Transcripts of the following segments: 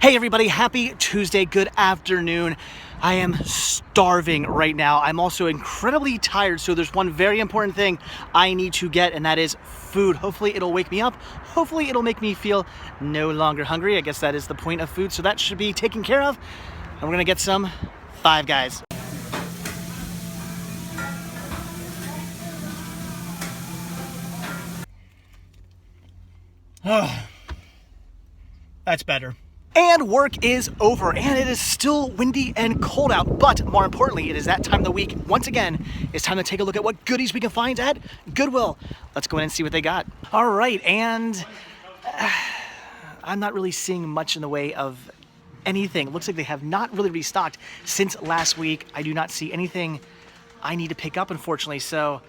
Hey everybody, happy Tuesday, good afternoon. I am starving right now. I'm also incredibly tired, so there's one very important thing I need to get, and that is food. Hopefully it'll wake me up. Hopefully it'll make me feel no longer hungry. I guess that is the point of food, so that should be taken care of. And we're gonna get some Five Guys. Oh, that's better. And work is over, and it is still windy and cold out, but more importantly, it is that time of the week. Once again, it's time to take a look at what goodies we can find at Goodwill. Let's go in and see what they got. All right, and I'm not really seeing much in the way of anything. It looks like they have not really restocked since last week. I do not see anything I need to pick up, unfortunately, so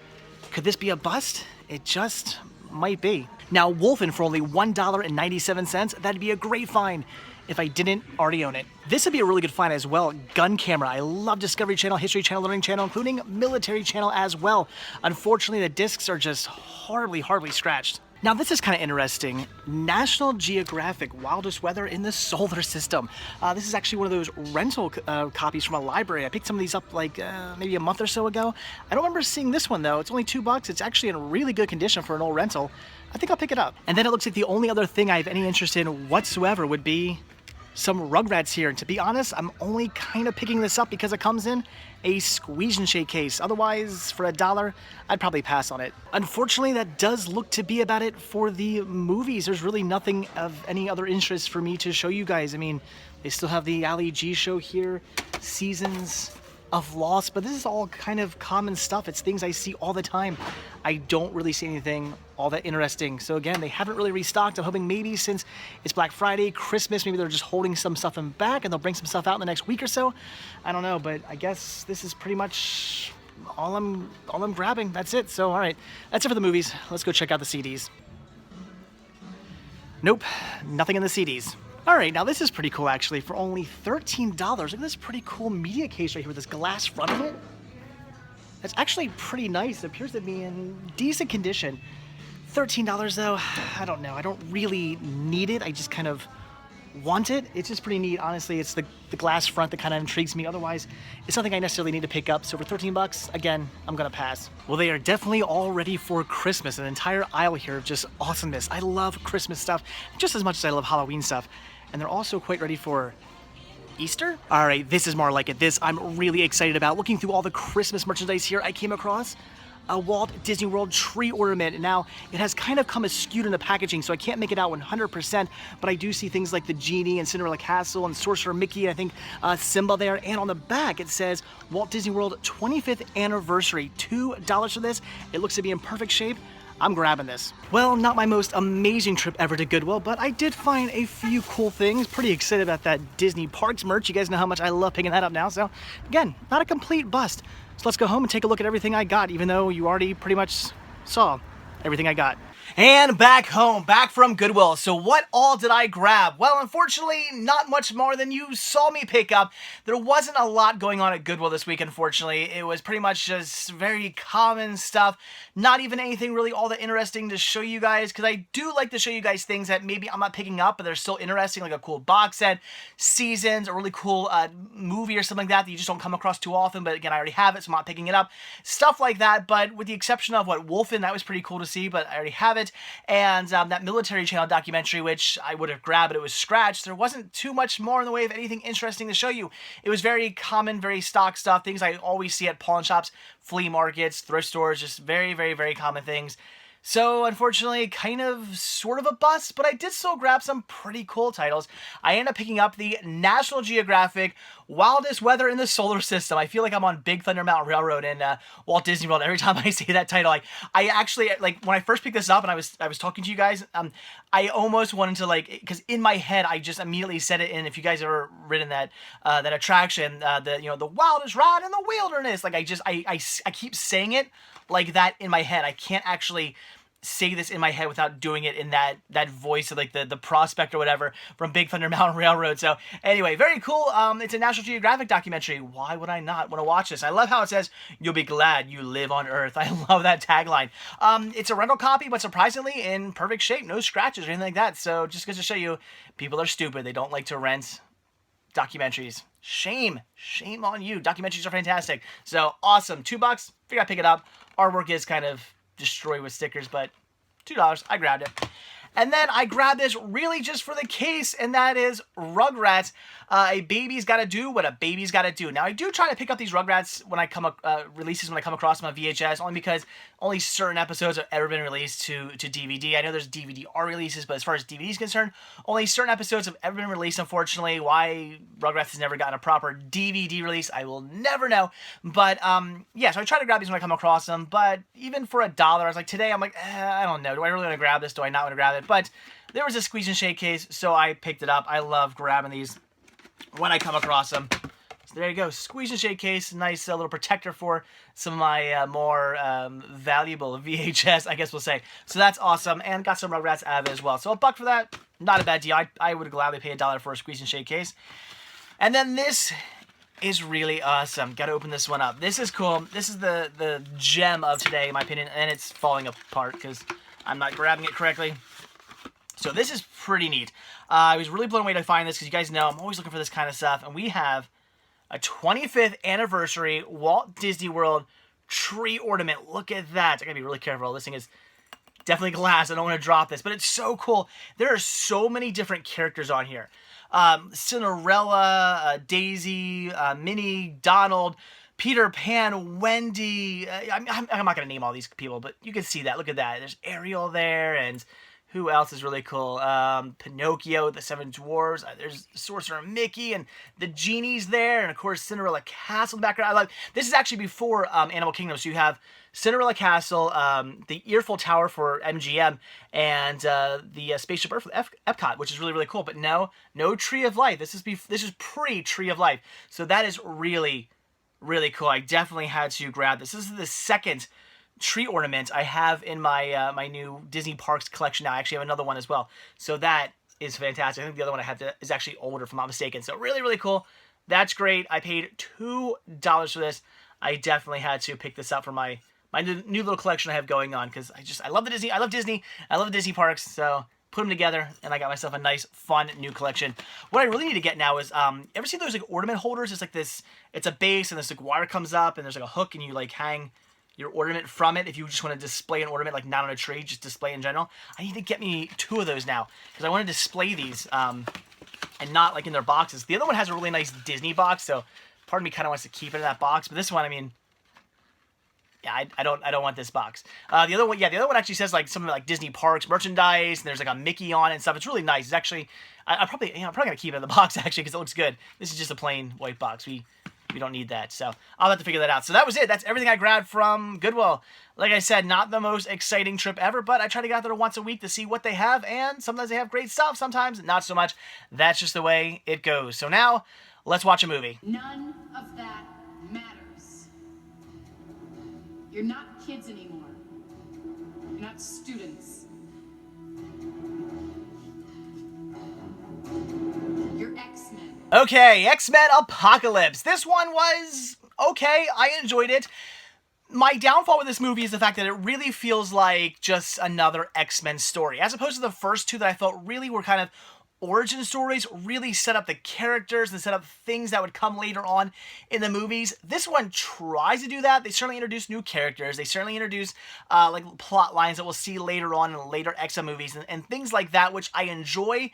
could this be a bust? It just might be. Now, Wolfen for only $1.97, that'd be a great find if I didn't already own it. This would be a really good find as well. Gun camera. I love Discovery Channel, History Channel, Learning Channel, including Military Channel as well. Unfortunately, the discs are just horribly scratched. Now this is kind of interesting. National Geographic, Wildest Weather in the Solar System. This is actually one of those rental copies from a library. I picked some of these up like maybe a month or so ago. I don't remember seeing this one though. It's only $2. It's actually in really good condition for an old rental. I think I'll pick it up. And then it looks like the only other thing I have any interest in whatsoever would be some Rugrats here. And to be honest, I'm only kind of picking this up because it comes in a squeeze and shake case. Otherwise, for $1, I'd probably pass on it. Unfortunately, that does look to be about it for the movies. There's really nothing of any other interest for me to show you guys. I mean, they still have the Ali G show here, Seasons of Lost, but this is all kind of common stuff. It's things I see all the time. I don't really see anything all that interesting. So again, they haven't really restocked. I'm hoping maybe since it's Black Friday, Christmas, maybe they're just holding some stuff in back and they'll bring some stuff out in the next week or so. I don't know, but I guess this is pretty much all I'm grabbing. That's it. So all right, that's it for the movies. Let's go check out the CDs. Nope, nothing in the CDs. All right, now this is pretty cool actually. For only $13, look at this pretty cool media case right here with this glass front of it. That's actually pretty nice. It appears to be in decent condition. $13 though, I don't know. I don't really need it. I just kind of want it. It's just pretty neat. Honestly, it's the glass front that kind of intrigues me. Otherwise, it's nothing I necessarily need to pick up. So for $13, again, I'm gonna pass. Well, they are definitely all ready for Christmas. An entire aisle here of just awesomeness. I love Christmas stuff just as much as I love Halloween stuff. And they're also quite ready for Easter? All right, this is more like it. This I'm really excited about. Looking through all the Christmas merchandise here, I came across a Walt Disney World tree ornament. Now, it has kind of come skewed in the packaging, so I can't make it out 100%, but I do see things like the Genie and Cinderella Castle and Sorcerer Mickey, and I think Simba there. And on the back, it says Walt Disney World 25th Anniversary. $2 for this. It looks to be in perfect shape. I'm grabbing this. Well, not my most amazing trip ever to Goodwill, but I did find a few cool things. Pretty excited about that Disney Parks merch. You guys know how much I love picking that up now. So again, not a complete bust. So let's go home and take a look at everything I got, even though you already pretty much saw everything I got. And back home, back from Goodwill. So what all did I grab? Well, unfortunately, not much more than you saw me pick up. There wasn't a lot going on at Goodwill this week, unfortunately. It was pretty much just very common stuff. Not even anything really all that interesting to show you guys, because I do like to show you guys things that maybe I'm not picking up, but they're still interesting, like a cool box set, Seasons, a really cool movie or something like that you just don't come across too often, but again, I already have it, so I'm not picking it up. Stuff like that, but with the exception of Wolfen, that was pretty cool to see, but I already have it. And that Military Channel documentary, which I would have grabbed, but it was scratched. There wasn't too much more in the way of anything interesting to show you. It was very common, very stock stuff, things I always see at pawn shops, flea markets, thrift stores, just very common things. So unfortunately, kind of sort of a bust, but I did still grab some pretty cool titles. I ended up picking up the National Geographic Wildest Weather in the Solar System. I feel like I'm on Big Thunder Mountain Railroad in Walt Disney World every time I say that title. I actually, like, when I first picked this up and I was talking to you guys, I almost wanted to, like, because in my head I just immediately said it in, if you guys ever ridden that that attraction, the wildest ride in the wilderness. Like I keep saying it like that in my head. I can't actually say this in my head without doing it in that voice of like the prospect or whatever from Big Thunder Mountain Railroad. So anyway, very cool. It's a National Geographic documentary. Why would I not want to watch this? I love how it says, "You'll be glad you live on Earth." I love that tagline. It's a rental copy, but surprisingly in perfect shape, no scratches or anything like that. So just goes to show you, people are stupid. They don't like to rent documentaries. Shame on you. Documentaries are fantastic. So awesome. $2. Figure I'd pick it up. Artwork is kind of destroyed with stickers, but $2. I grabbed it. And then I grabbed this really just for the case, and that is Rugrats. A baby's got to do what a baby's got to do. Now, I do try to pick up these Rugrats when I come releases when I come across them on VHS, only because only certain episodes have ever been released to DVD. I know there's DVD-R releases, but as far as DVD is concerned, only certain episodes have ever been released, unfortunately. Why Rugrats has never gotten a proper DVD release, I will never know. But, yeah, so I try to grab these when I come across them, but even for $1, I was like, today, I'm like, I don't know. Do I really want to grab this? Do I not want to grab it? But there was a squeeze and shake case, so I picked it up. I love grabbing these when I come across them. So there you go, squeeze and shake case, nice little protector for some of my more valuable VHS, I guess we'll say. So that's awesome, and got some Rugrats out of it as well. So $1 for that, not a bad deal. I would gladly pay $1 for a squeeze and shake case. And then this is really awesome. Got to open this one up. This is cool. This is the gem of today, in my opinion, and it's falling apart because I'm not grabbing it correctly. So this is pretty neat. I was really blown away to find this because you guys know I'm always looking for this kind of stuff. And we have a 25th anniversary Walt Disney World tree ornament. Look at that. I gotta be really careful. This thing is definitely glass. I don't want to drop this, but it's so cool. There are so many different characters on here. Cinderella, Daisy, Minnie, Donald, Peter Pan, Wendy. I'm not going to name all these people, but you can see that. Look at that. There's Ariel there, and who else is really cool? Pinocchio, the Seven Dwarfs. There's Sorcerer Mickey, and the genie's there, and of course Cinderella Castle in the background. I love this is actually before Animal Kingdom, so you have Cinderella Castle, the Earful Tower for MGM, and the Spaceship Earth for Epcot, which is really, really cool. But no Tree of Life. This is pre-Tree of Life, so that is really, really cool. I definitely had to grab this. This is the second tree ornament I have in my my new Disney Parks collection now. I actually have another one as well, so that is fantastic. I think the other one I have is actually older, if I'm not mistaken. So really, really cool. That's great. I paid $2 for this. I definitely had to pick this up for my new little collection I have going on, because I love the Disney. I love Disney. I love the Disney parks. So put them together, and I got myself a nice, fun new collection. What I really need to get now is, ever see those like ornament holders? It's like this. It's a base, and this like wire comes up, and there's like a hook, and you like hang your ornament from it. If you just want to display an ornament, like not on a tree, just display in general. I need to get me 2 of those now, because I want to display these, and not like in their boxes. The other one has a really nice Disney box, so part of me kind of wants to keep it in that box. But this one, I mean, yeah, I don't want this box. The other one actually says like something like Disney Parks merchandise, and there's like a Mickey on it and stuff. It's really nice. It's actually, I'm probably gonna keep it in the box actually, because it looks good. This is just a plain white box. We don't need that, so I'll have to figure that out. So that was it. That's everything I grabbed from Goodwill. Like I said, not the most exciting trip ever, but I try to get out there once a week to see what they have, and sometimes they have great stuff, sometimes not so much. That's just the way it goes. So now, let's watch a movie. None of that matters. You're not kids anymore. You're not students. You're X-Men. Okay, X-Men Apocalypse. This one was okay. I enjoyed it. My downfall with this movie is the fact that it really feels like just another X-Men story, as opposed to the first 2 that I felt really were kind of origin stories, really set up the characters and set up things that would come later on in the movies. This one tries to do that. They certainly introduce new characters. They certainly introduce like plot lines that we'll see later on in later X-Men movies and things like that, which I enjoy.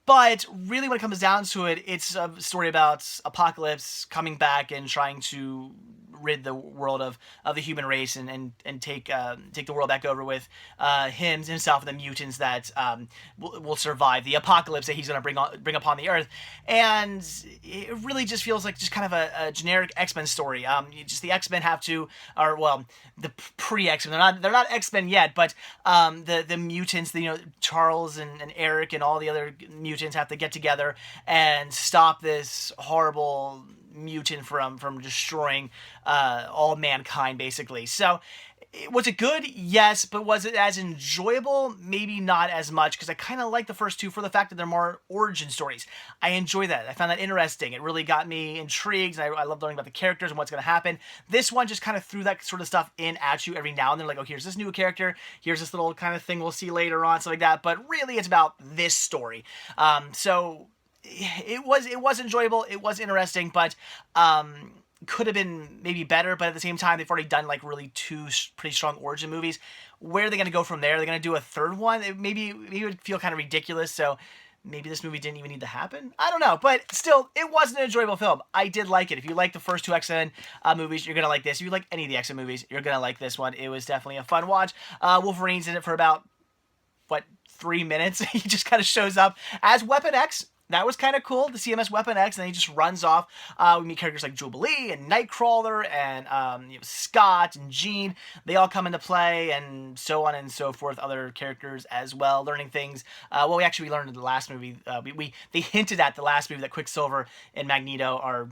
But really, when it comes down to it, it's a story about Apocalypse coming back and trying to rid the world of the human race and take the world back over with himself and the mutants that will survive the apocalypse that he's going to bring upon the earth. And it really just feels like just kind of a generic X-Men story. Just the X-Men have to, or well, the pre-X-Men. They're not X-Men yet, but the mutants, Charles and Eric and all the other mutants have to get together and stop this horrible mutant from destroying all mankind, basically. So Was it good? Yes, but was it as enjoyable? Maybe not as much, because I kind of like the first two for the fact that they're more origin stories. I enjoy that. I found that interesting. It really got me intrigued, and I love learning about the characters and what's going to happen. This one just kind of threw that sort of stuff in at you every now and then, like, oh, here's this new character, here's this little kind of thing we'll see later on, stuff like that, but really it's about this story. So it was enjoyable, it was interesting, but could have been maybe better, but at the same time, they've already done like really two pretty strong origin movies. Where are they going to go from there? They're going to do a third one? Maybe it would feel kind of ridiculous, so maybe this movie didn't even need to happen? I don't know, but still, it was an enjoyable film. I did like it. If you like the first two X-Men movies, you're going to like this. If you like any of the X-Men movies, you're going to like this one. It was definitely a fun watch. Wolverine's in it for about, 3 minutes? He just kind of shows up as Weapon X. That was kind of cool to see him as Weapon X, and then he just runs off. We meet characters like Jubilee and Nightcrawler and Scott and Jean. They all come into play, and so on and so forth. Other characters as well, learning things. We learned in the last movie. They hinted at the last movie that Quicksilver and Magneto are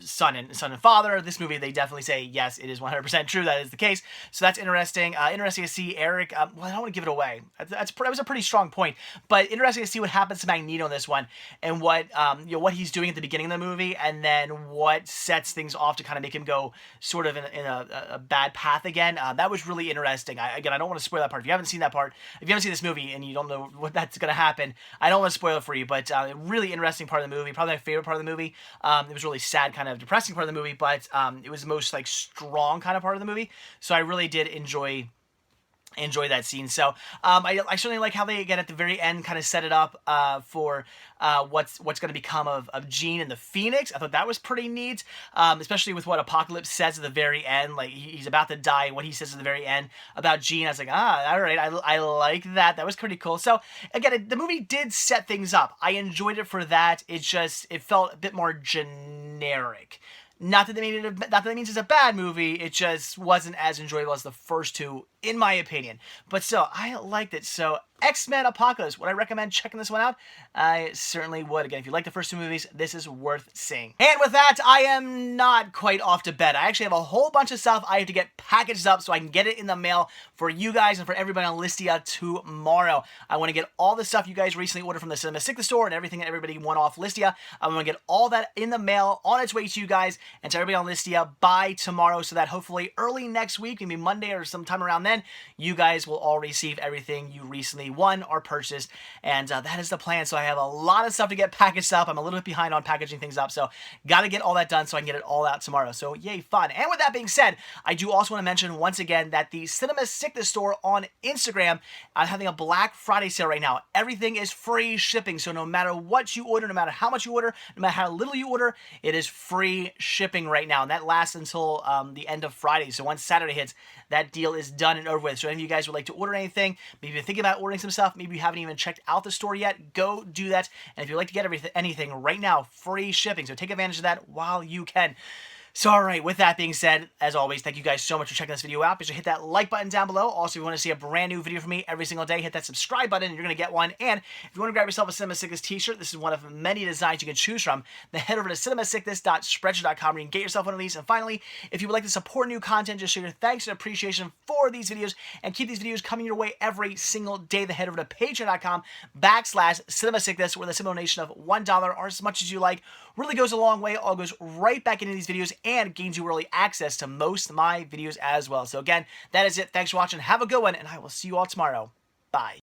son and father. This movie, they definitely say, yes, it is 100% true. That is the case. So that's interesting. Interesting to see Eric. I don't want to give it away. That was a pretty strong point. But interesting to see what happens to Magneto in this one, and what what he's doing at the beginning of the movie, and then what sets things off to kind of make him go sort of in a bad path again. That was really interesting. I don't want to spoil that part. If you haven't seen that part, if you haven't seen this movie and you don't know what that's going to happen, I don't want to spoil it for you. But a really interesting part of the movie. Probably my favorite part of the movie. It was really sad, kind of depressing part of the movie, but it was the most like strong kind of part of the movie. So I really did enjoy that scene. So I certainly like how they, again, at the very end, kind of set it up for what's going to become of Jean and the Phoenix. I thought that was pretty neat, especially with what Apocalypse says at the very end. Like, he's about to die, and what he says at the very end about Jean, I was like, all right, I like that. That was pretty cool. So again, the movie did set things up. I enjoyed it for that. It felt a bit more generic. Not that that means it's a bad movie. It just wasn't as enjoyable as the first two, in my opinion. But still, I liked it. So, X-Men Apocalypse, would I recommend checking this one out? I certainly would. Again, if you like the first two movies, this is worth seeing. And with that, I am not quite off to bed. I actually have a whole bunch of stuff I have to get packaged up so I can get it in the mail for you guys and for everybody on Listia tomorrow. I want to get all the stuff you guys recently ordered from the Cinema Sickness store and everything that everybody won off Listia. I want to get all that in the mail on its way to you guys and to everybody on Listia by tomorrow, so that hopefully early next week, maybe Monday or sometime around then, you guys will all receive everything you recently won or purchased, and that is the plan. So I have a lot of stuff to get packaged up. I'm a little bit behind on packaging things up, so got to get all that done so I can get it all out tomorrow. So yay, fun. And with that being said, I do also want to mention once again that the Cinema Sickness store on Instagram, I'm having a Black Friday sale right now. Everything is free shipping, so no matter what you order, no matter how much you order, no matter how little you order, it is free shipping right now, and that lasts until the end of Friday. So once Saturday hits, that deal is done and over with. So if you guys would like to order anything, maybe you're thinking about ordering some stuff, maybe you haven't even checked out the store yet, go do that. And if you'd like to get anything right now, free shipping. So take advantage of that while you can. So, all right, with that being said, as always, thank you guys so much for checking this video out. Be sure to hit that like button down below. Also, if you want to see a brand new video from me every single day, hit that subscribe button and you're going to get one. And if you want to grab yourself a Cinema Sickness t-shirt, this is one of many designs you can choose from, then head over to cinemasickness.spreadshirt.com where you can get yourself one of these. And finally, if you would like to support new content, just show your thanks and appreciation for these videos and keep these videos coming your way every single day, then head over to patreon.com/cinemasickness, where the simple donation of $1 or as much as you like really goes a long way. All goes right back into these videos and gains you early access to most of my videos as well. So again, that is it. Thanks for watching. Have a good one, and I will see you all tomorrow. Bye.